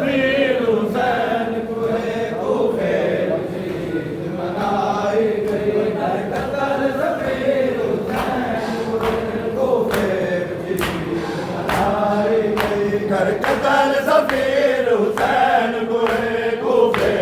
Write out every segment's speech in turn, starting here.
सफीर हुसैन कुए कूफे जीत मनाई गई। घर कतल सफीर हुसैन कुए कूफे जीत मनाई गई। घर कतल सफीर हुसैन कुए कूफे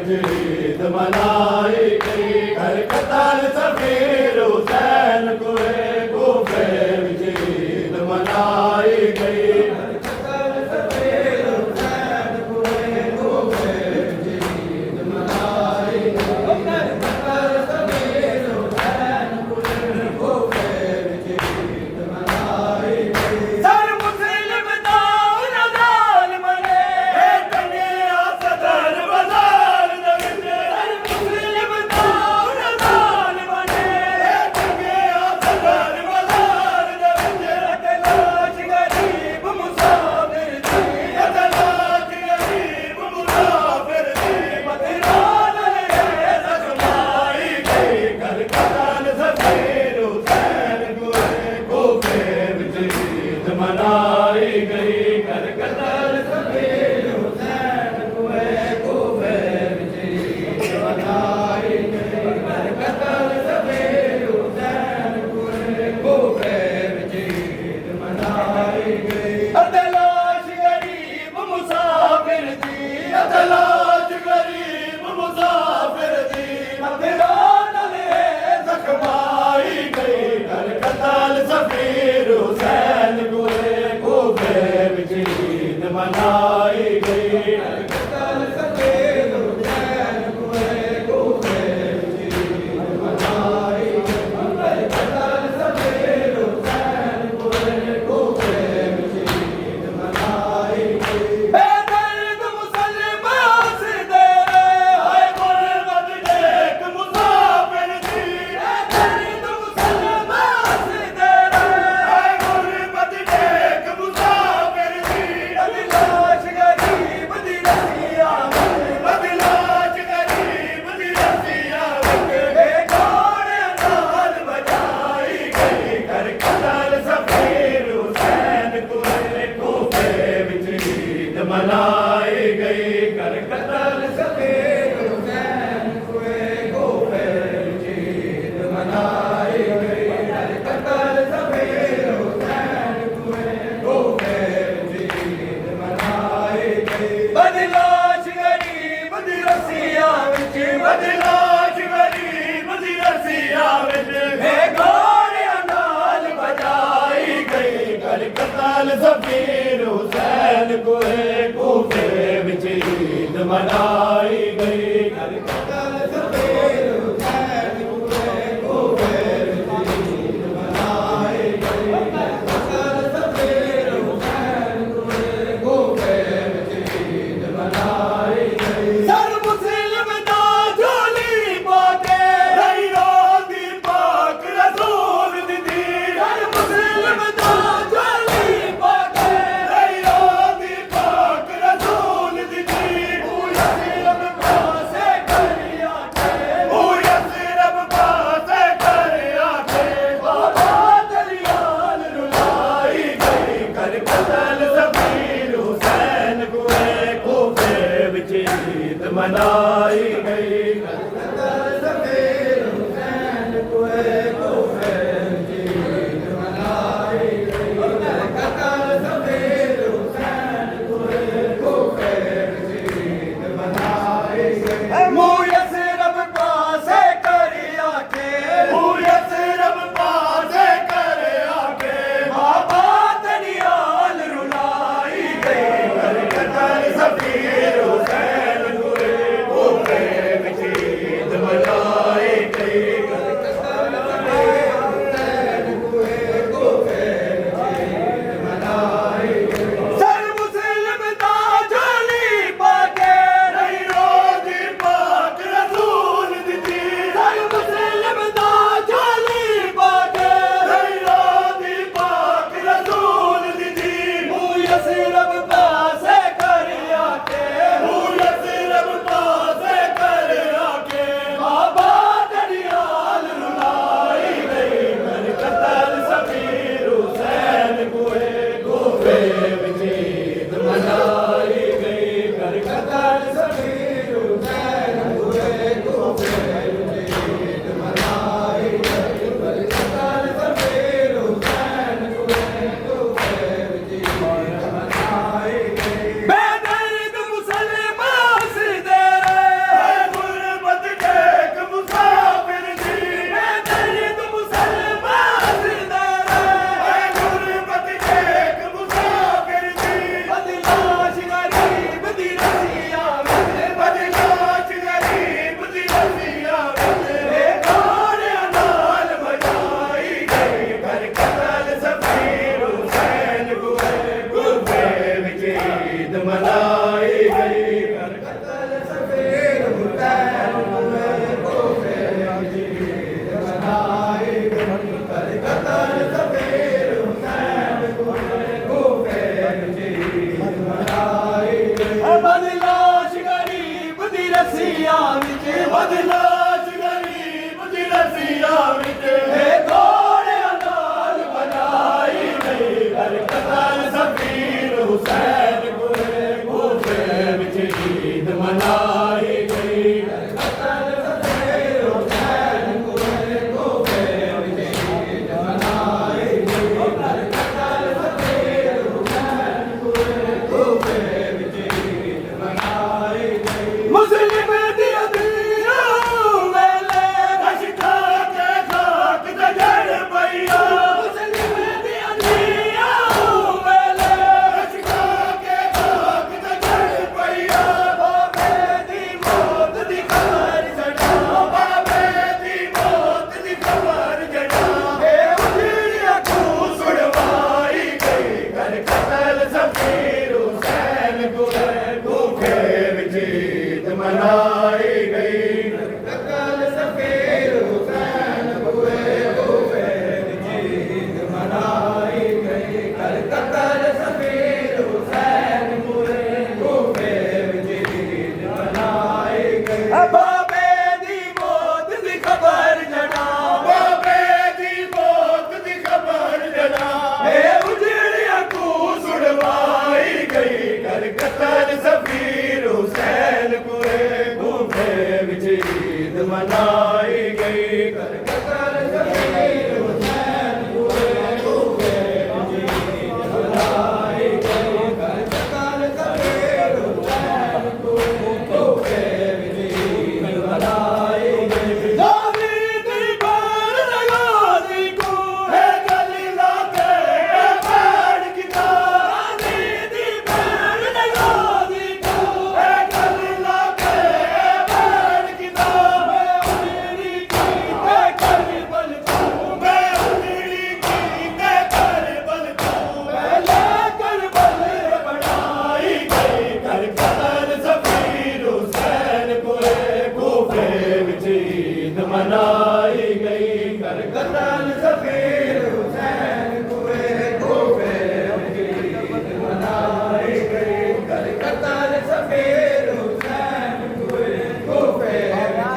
जीत मनाई गई। घर कतल सफीर हुसैन कुए कूफे जीत मनाई गई। मनाई गई। घर कतल सफीर हुसैन कुए कूफे जीत मनाई गई। घर कतल सफीर हुसैन कुए कूफे जीत मनाई गई। अदलाश गरीब मुसाफिर दी, अदलाश गरीब मुसाफिर दी, मदरान ले जख्माई गई। घर कतल सफीर हुसैन जीत मनाई गई। घर कतल सफीर हुसैन कुए कूफे जीत मनाई गई। घर कतल सफीर हुसैन कुए कूफे जीत मनाई गई। बेदर्द मुसलमान से दे हाय गुर्बत देख मुसाफिर दी। बेदर्द मुसलमान से दे हाय गुर्बत देख मुसाफिर दी। बदलाश गरीब दी रसिया बदलाश गरीब दी रसिया बेकार नाल बजाई गई। घर कतल सफीर हुसैन कुए कूफे जीत मनाई गई। घर कतल सफीर हुसैन कुए कूफे जीत मनाई गई। घर कतल सफीर हुसैन कुए कूफे जीत मनाई गई। बदलाश गरीब दी रसिया विच बदलाश गरीब दी रसिया विच बेकार नाल बजाई गई। घर कतल सफीर हुसैन कुए कूफे जीत मनाई गई। घर कतल सफीर हुसैन कुए कूफे जीत मनाई गई। घर कतल सफीर हुसैन कुए कूफे जीत मनाई गई। सर मुस्लिम दा झोली पाके रही रोंदी पाक रसूल दी दी। सर मुस्लिम दा झोली पाके रही रोंदी पाक रसूल दी दी। यसरब पासे कर आके यसरब पासे कर आके बाबा दरियाल रुलाई गई। घर कतल सफीर हुसैन कुए कूफे जीत मनाई गई। घर कतल सफीर हुसैन कुए कूफे जीत मनाई गई। घर कतल सफीर हुसैन कुए कूफे जीत मनाई गई। मुँह यसरब पासे कर आके यसरब पासे कर आके बाबा दरियाल रुलाई गई। घर कतल सफीर हुसैन कुए कूफे लाश गरीब दी रसिया विच घोड़ियां नाल बनाई गई कर कतल सफीर हुसैन कुए कूफे विच ईद मनाई गई कर कतल सफीर हुसैन कुए कूफे विच ईद मनाई गई कर कतल सफीर हुसैन कुए कूफे विच ईद मनाई गई मुस्लिम दी अदीया वेले दशका के खाक ते जड़ पईया मुस्लिम दी अदीया वेले दशका के खाक ते जड़ पईया बाबे दी मौत दी खबर जड़ा बाबे दी मौत दी खबर जड़ा ए उजड़िया खून सुड़वाई गई कर कतल सफीर हुसैन कुए कूफे विच ईद मनाई गई कर कतल सफीर हुसैन कुए कूफे विच ईद मनाई गई कर कतल सफीर हुसैन कुए कूफे विच ईद मनाई गई बाबे दी मौत दी खबर जड़ा बाबे दी मौत दी खबर जड़ा ए उजड़िया खून सुड़वाई गई कर कतल सफीर हुसैन कुए कूफे विच ईद मनाई गई कर कतल सफीर हुसैन कुए कूफे विच ईद मनाई गई कर कतल सफीर हुसैन कुए कूफे विच ईद मनाई गई जावी दी बार लगा दी को है गली लाके बैठ किता जावी दी बार लगा दी को है गली लाके बैठ किता मैं उजड़ी की ते करबल तू मैं उजड़ी की ते करबल तू मैं लेकर बल बनाई गई कर कतल सफीर हुसैन कुए कूफे विच ईद मनाई गई कर कतल सफीर हुसैन कुए कूफे विच ईद मनाई गई कर कतल सफीर हुसैन कुए कूफे विच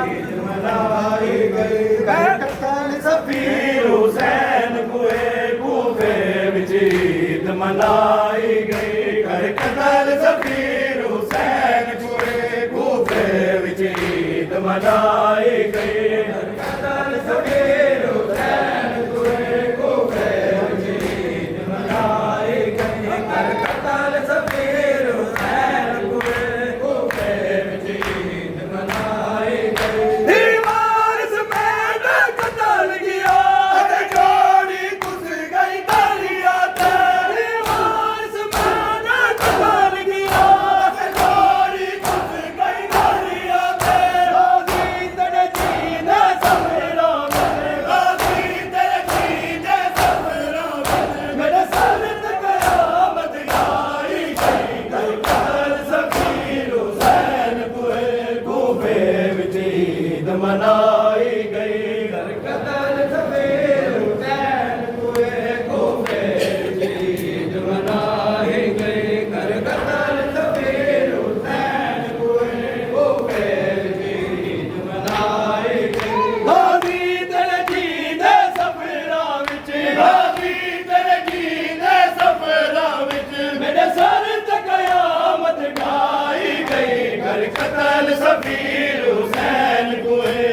ईद मनाई गई कर कतल सफीर हुसैन कुए कूफे विच ईद मनाई गई कर कतल सफीर हुसैन कुए कूफे विच ईद मनाई गई कर कतल सफीर हुसैन कुए कूफे विच ईद मनाई गई कर कतल सफीर हुसैन कुए कूफे विच ईद मनाई गई दीवार समेत कतल गया ते जोड़ी घुस गई दरिया ते दीवार समेत कतल गया ते जोड़ी घुस गई दरिया ते गाजी तेरे जीने सफरा में गाजी तेरे जीने सफरा में मेरे सर ते कयामत आई गई कर कतल सफीर हुसैन कुए कूफे विच ईद मनाई गई कर कतल सफीर हुसैन कुए कूफे विच ईद मनाई गई कर कतल सफीर हुसैन कुए कूफे विच ईद मनाई गई गाजी तेरे जीने सफरा विच गाजी तेरे जीने सफरा विच मेरे सर ते कयामत ढाई गई कर कतल सफीर हुसैन कुए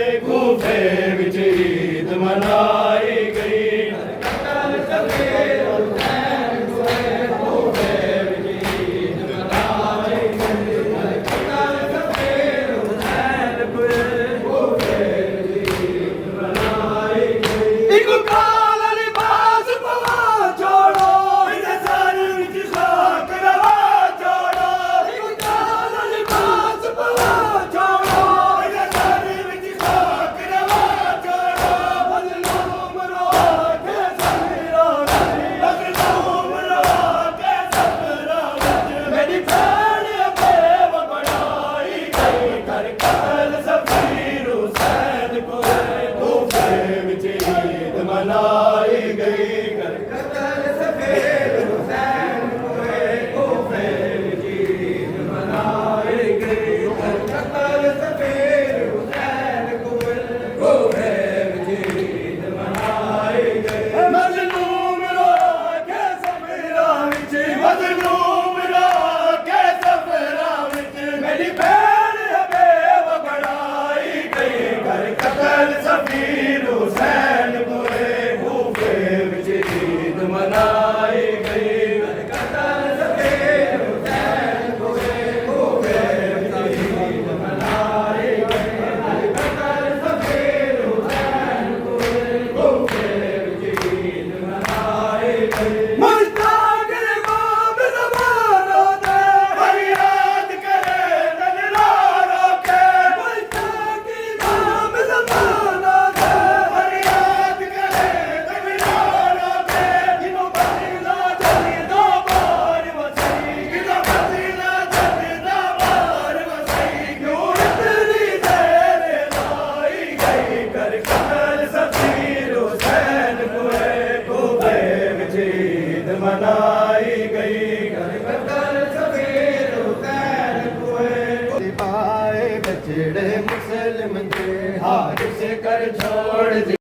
मनाई गई घर कतल सफीर हुसैन कुए पाए बचड़े मुस्लिम के हार से कर छोड़